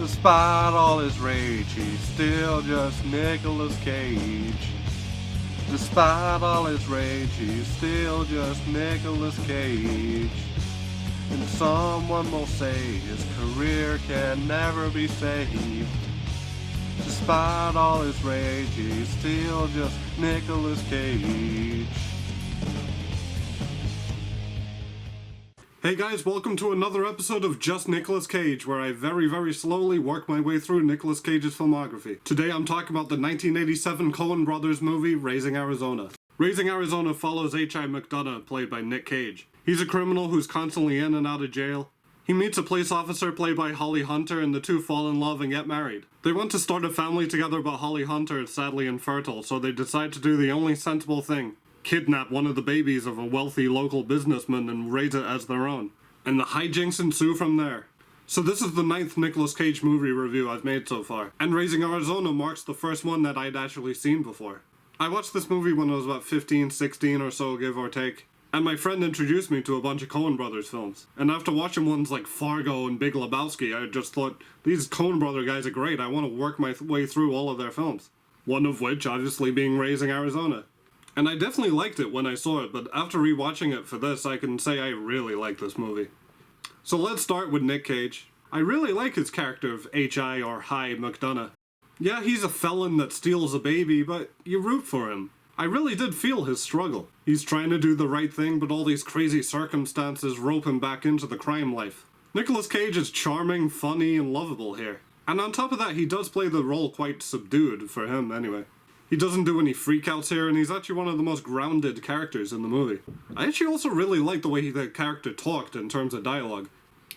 Despite all his rage, he's still just Nicolas Cage. Despite all his rage, he's still just Nicolas Cage. And someone will say his career can never be saved. Despite all his rage, he's still just Nicolas Cage. Hey guys, welcome to another episode of Just Nicolas Cage, where I very slowly work my way through Nicolas Cage's filmography. Today I'm talking about the 1987 Coen Brothers movie, Raising Arizona. Raising Arizona follows H.I. McDonough, played by Nick Cage. He's a criminal who's constantly in and out of jail. He meets a police officer played by Holly Hunter, and the two fall in love and get married. They want to start a family together, but Holly Hunter is sadly infertile, so they decide to do the only sensible thing: kidnap one of the babies of a wealthy local businessman and raise it as their own. And the hijinks ensue from there. So this is the 9th Nicolas Cage movie review I've made so far, and Raising Arizona marks the first one that I'd actually seen before. I watched this movie when I was about 15, 16 or so, give or take, and my friend introduced me to a bunch of Coen Brothers films. And after watching ones like Fargo and Big Lebowski, I just thought, these Coen Brother guys are great, I want to work my way through all of their films. One of which, obviously, being Raising Arizona. And I definitely liked it when I saw it, but after rewatching it for this, I can say I really like this movie. So let's start with Nick Cage. I really like his character of H.I. or Hi McDonough. Yeah, he's a felon that steals a baby, but you root for him. I really did feel his struggle. He's trying to do the right thing, but all these crazy circumstances rope him back into the crime life. Nicolas Cage is charming, funny, and lovable here. And on top of that, he does play the role quite subdued, for him anyway. He doesn't do any freakouts here, and he's actually one of the most grounded characters in the movie. I actually also really like the way the character talked in terms of dialogue.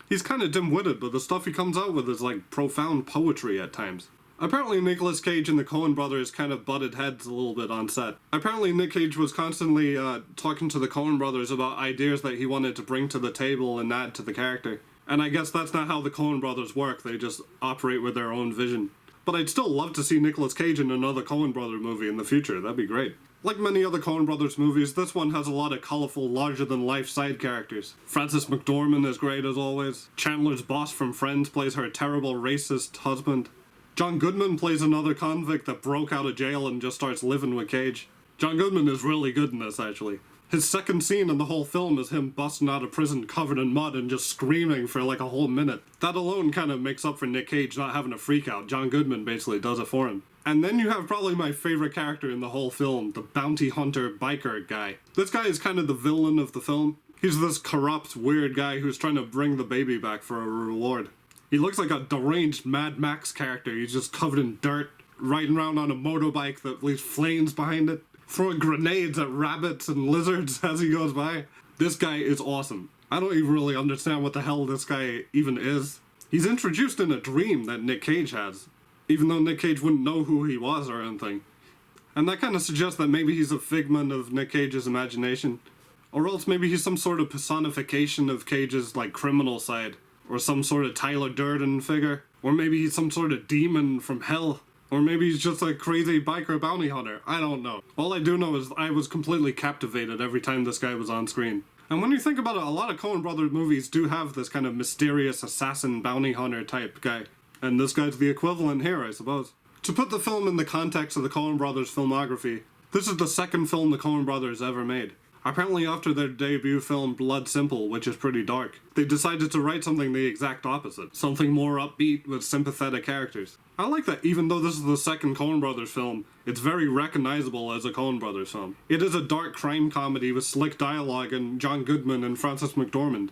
He's kind of dim-witted, but the stuff he comes out with is like profound poetry at times. Apparently Nicolas Cage and the Coen Brothers kind of butted heads a little bit on set. Apparently Nick Cage was constantly talking to the Coen Brothers about ideas that he wanted to bring to the table and add to the character. And I guess that's not how the Coen Brothers work, they just operate with their own vision. But I'd still love to see Nicolas Cage in another Coen Brother movie in the future, that'd be great. Like many other Coen Brothers movies, this one has a lot of colourful, larger-than-life side characters. Frances McDormand is great as always. Chandler's boss from Friends plays her terrible racist husband. John Goodman plays another convict that broke out of jail and just starts living with Cage. John Goodman is really good in this, actually. His second scene in the whole film is him busting out of prison covered in mud and just screaming for like a whole minute. That alone kind of makes up for Nick Cage not having a freak out. John Goodman basically does it for him. And then you have probably my favorite character in the whole film, the bounty hunter biker guy. This guy is kind of the villain of the film. He's this corrupt, weird guy who's trying to bring the baby back for a reward. He looks like a deranged Mad Max character. He's just covered in dirt, riding around on a motorbike that leaves flames behind it, throwing grenades at rabbits and lizards as he goes by. This guy is awesome. I don't even really understand what the hell this guy even is. He's introduced in a dream that Nick Cage has, even though Nick Cage wouldn't know who he was or anything. And that kind of suggests that maybe he's a figment of Nick Cage's imagination. Or else maybe he's some sort of personification of Cage's, like, criminal side. Or some sort of Tyler Durden figure. Or maybe he's some sort of demon from hell. Or maybe he's just a crazy biker bounty hunter. I don't know. All I do know is I was completely captivated every time this guy was on screen. And when you think about it, a lot of Coen Brothers movies do have this kind of mysterious assassin bounty hunter type guy. And this guy's the equivalent here, I suppose. To put the film in the context of the Coen Brothers filmography, this is the second film the Coen Brothers ever made. Apparently after their debut film Blood Simple, which is pretty dark, they decided to write something the exact opposite. Something more upbeat with sympathetic characters. I like that even though this is the second Coen Brothers film, it's very recognizable as a Coen Brothers film. It is a dark crime comedy with slick dialogue and John Goodman and Frances McDormand.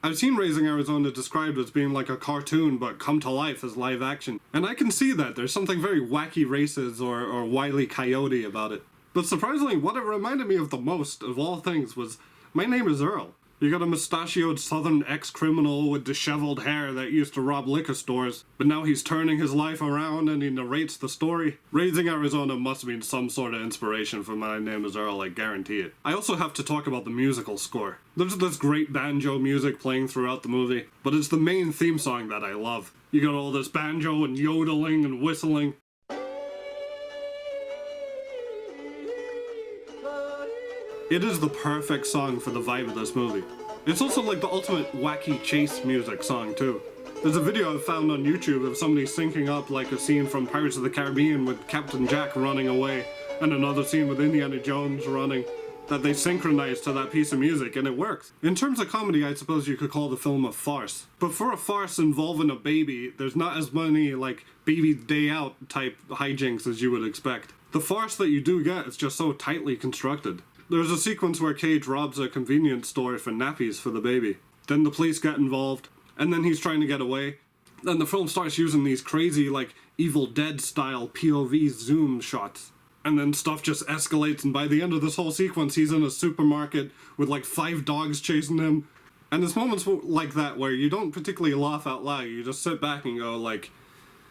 I've seen Raising Arizona described as being like a cartoon but come to life as live action. And I can see that. There's something very wacky races or Wile E. Coyote about it. But surprisingly, what it reminded me of the most, of all things, was My Name is Earl. You got a mustachioed southern ex-criminal with disheveled hair that used to rob liquor stores, but now he's turning his life around and he narrates the story. Raising Arizona must mean some sort of inspiration for My Name is Earl, I guarantee it. I also have to talk about the musical score. There's this great banjo music playing throughout the movie, but it's the main theme song that I love. You got all this banjo and yodeling and whistling. It is the perfect song for the vibe of this movie. It's also like the ultimate wacky chase music song too. There's a video I've found on YouTube of somebody syncing up like a scene from Pirates of the Caribbean with Captain Jack running away, and another scene with Indiana Jones running, that they synchronize to that piece of music, and it works. In terms of comedy, I suppose you could call the film a farce. But for a farce involving a baby, there's not as many, like, baby day out type hijinks as you would expect. The farce that you do get is just so tightly constructed. There's a sequence where Cage robs a convenience store for nappies for the baby. Then the police get involved, and then he's trying to get away. Then the film starts using these crazy, like, Evil Dead style POV zoom shots. And then stuff just escalates, and by the end of this whole sequence, he's in a supermarket with like 5 dogs chasing him. And there's moments like that where you don't particularly laugh out loud, you just sit back and go like,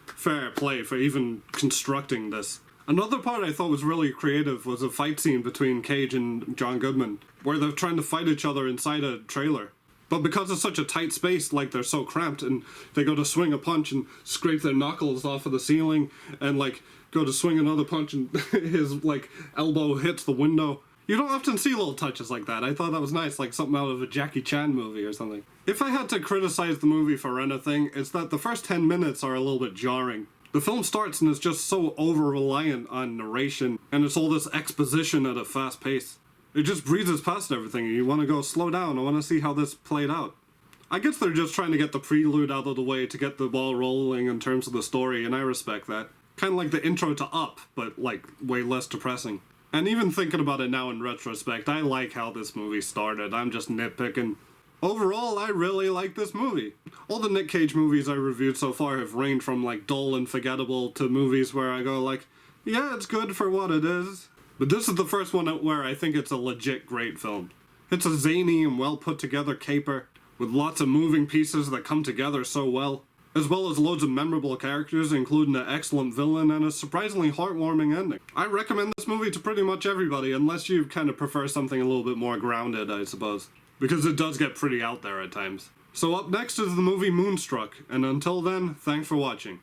fair play for even constructing this. Another part I thought was really creative was a fight scene between Cage and John Goodman, where they're trying to fight each other inside a trailer. But because it's such a tight space, like they're so cramped, and they go to swing a punch and scrape their knuckles off of the ceiling, and like go to swing another punch and his like elbow hits the window. You don't often see little touches like that. I thought that was nice, like something out of a Jackie Chan movie or something. If I had to criticize the movie for anything, it's that the first 10 minutes are a little bit jarring. The film starts and is just so over-reliant on narration, and it's all this exposition at a fast pace. It just breezes past everything, and you want to go, slow down, I want to see how this played out. I guess they're just trying to get the prelude out of the way to get the ball rolling in terms of the story, and I respect that. Kind of like the intro to Up, but like way less depressing. And even thinking about it now in retrospect, I like how this movie started. I'm just nitpicking. Overall, I really like this movie. All the Nick Cage movies I reviewed so far have ranged from like dull and forgettable to movies where I go like, yeah, it's good for what it is. But this is the first one where I think it's a legit great film. It's a zany and well put together caper, with lots of moving pieces that come together so well, as well as loads of memorable characters, including an excellent villain and a surprisingly heartwarming ending. I recommend this movie to pretty much everybody, unless you kind of prefer something a little bit more grounded, I suppose. Because it does get pretty out there at times. So up next is the movie Moonstruck, and until then, thanks for watching.